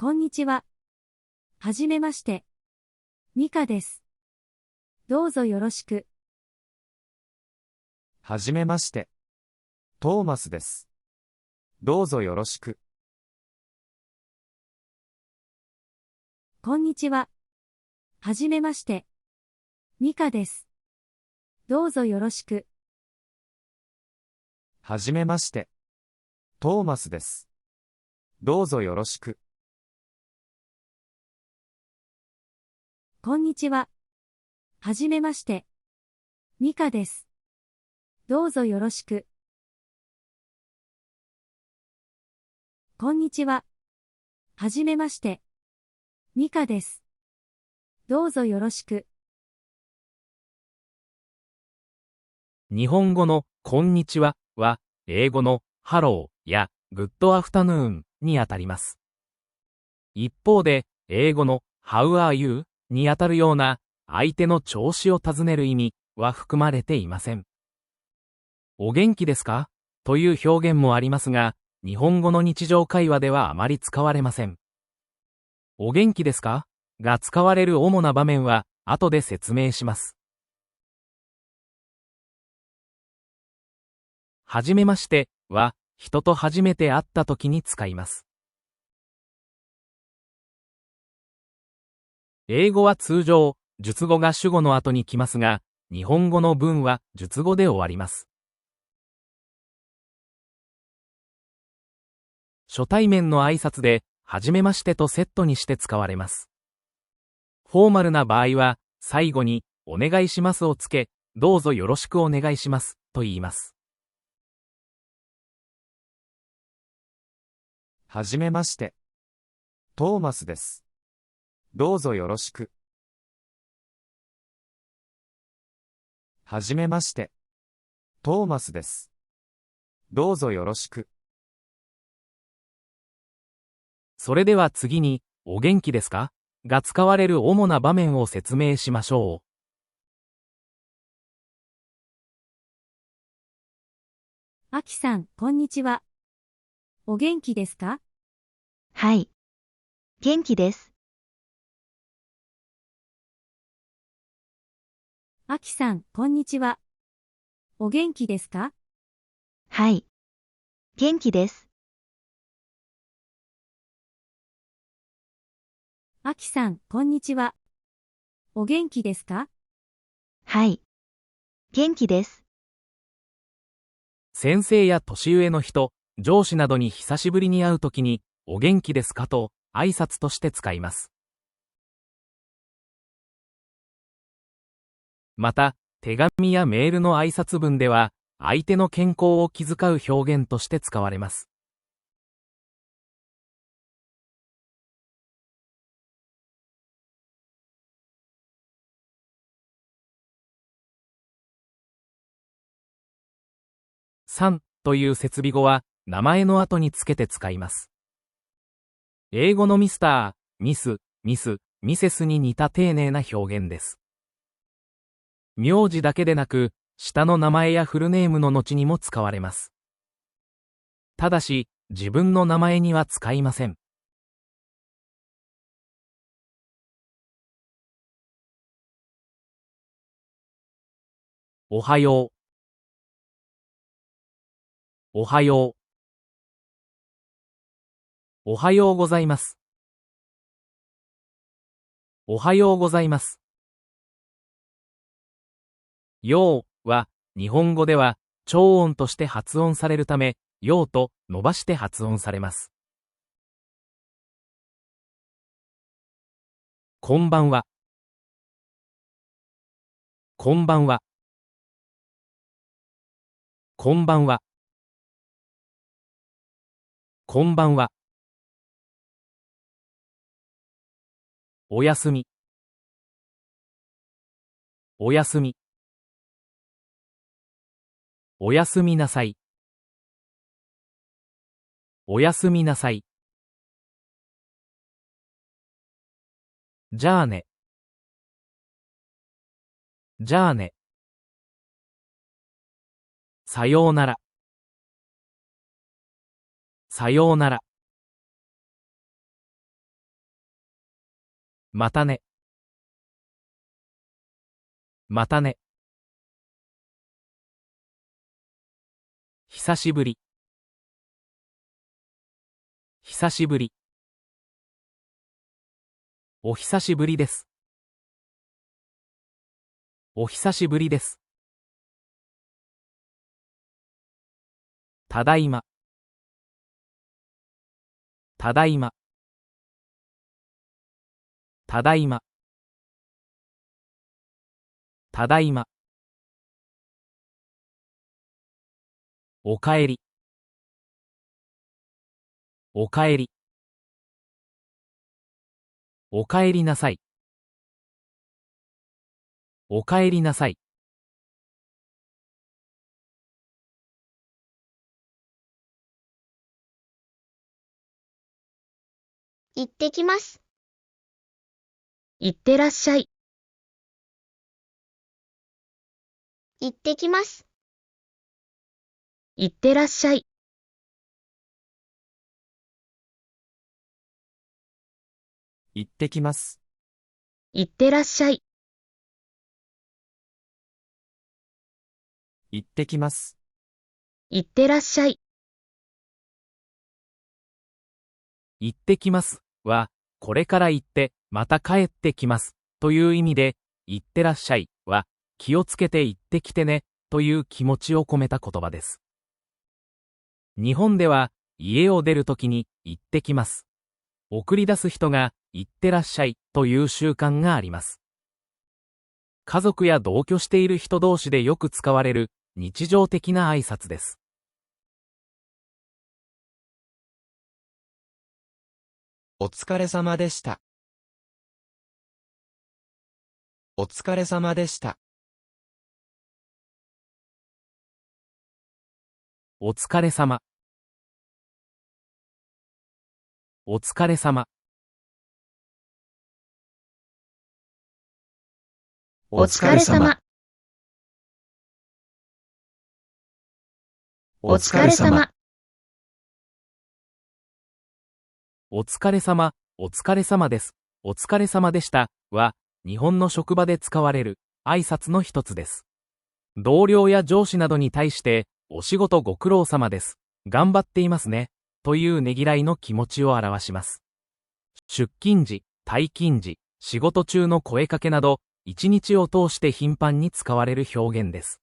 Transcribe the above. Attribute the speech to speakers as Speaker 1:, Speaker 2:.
Speaker 1: こんにちは。はじめまして。ミカです。どうぞよろしく。
Speaker 2: はじめまして。トーマスです。どうぞよろしく。
Speaker 1: こんにちは。はじめまして。ミカです。どうぞよろしく。
Speaker 2: はじめまして。トーマスです。どうぞよろしく。
Speaker 1: こんにちは。はじめまして。ミカです。どうぞよろしく。こんにちは。はじめまして。ミカです。どうぞよろしく。
Speaker 3: 日本語のこんにちはは、英語のハローやグッドアフタヌーンにあたります。一方で、英語の How are you にあたるような相手の調子を尋ねる意味は含まれていません。お元気ですかという表現もありますが、日本語の日常会話ではあまり使われません。お元気ですかが使われる主な場面は後で説明します。はじめましては、人と初めて会った時に使います。英語は通常、述語が主語の後に来ますが、日本語の文は述語で終わります。初対面の挨拶で、はじめましてとセットにして使われます。フォーマルな場合は、最後に、お願いしますをつけ、どうぞよろしくお願いします、と言います。
Speaker 2: はじめまして。トーマスです。どうぞよろしく。はじめまして。トーマスです。どうぞよろしく。
Speaker 3: それでは次に、お元気ですかが使われる主な場面を説明しましょう。
Speaker 1: アキさん、こんにちは。お元気ですか？
Speaker 4: はい。元気です。
Speaker 1: アキさん、こんにちは。お元気ですか？
Speaker 4: はい。元気です。
Speaker 1: アキさん、こんにちは。お元気ですか？
Speaker 4: はい。元気です。
Speaker 3: 先生や年上の人、上司などに久しぶりに会うときに、お元気ですかと挨拶として使います。また、手紙やメールの挨拶文では、相手の健康を気遣う表現として使われます。さんという設備語は、名前の後につけて使います。英語のミスター、ミス、ミセスに似た丁寧な表現です。名字だけでなく、下の名前やフルネームの後にも使われます。ただし、自分の名前には使いません。おはよう。おはよう。おはようございます。おはようございます。ようは、日本語では、長音として発音されるため、ようと伸ばして発音されます。こんばんは。こんばんは。こんばんは。こんばんは。おやすみ。おやすみ。おやすみなさい。おやすみなさい。じゃあね。じゃあね。さようなら。さようなら。またね。またね。久しぶり。久しぶり。お久しぶりです。お久しぶりです。ただいま。ただいま。ただいま。ただいま。おかえり。おかえり。おかえりなさい。おかえりなさい。
Speaker 5: 行ってきます。行ってらっしゃい。行ってきます。行ってらっしゃい。
Speaker 2: 行ってきます。
Speaker 5: 行ってらっしゃい。
Speaker 2: 行ってきます。
Speaker 5: 行ってらっしゃい。
Speaker 3: 行ってきますは、これから行って、また帰ってきます。という意味で、行ってらっしゃいは、気をつけて行ってきてね、という気持ちを込めた言葉です。日本では、家を出るときに、行ってきます。送り出す人が、行ってらっしゃい、という習慣があります。家族や同居している人同士でよく使われる、日常的な挨拶です。
Speaker 2: お疲れ様でした。お疲れ様でした。
Speaker 3: お疲れ様。お疲れ様。
Speaker 5: お疲れ様。お疲れ様。
Speaker 3: お疲れ様、お疲れ様です。お疲れ様でしたは、日本の職場で使われる挨拶の一つです。同僚や上司などに対して、お仕事ご苦労様です。頑張っていますね。というねぎらいの気持ちを表します。出勤時、退勤時、仕事中の声かけなど、一日を通して頻繁に使われる表現です。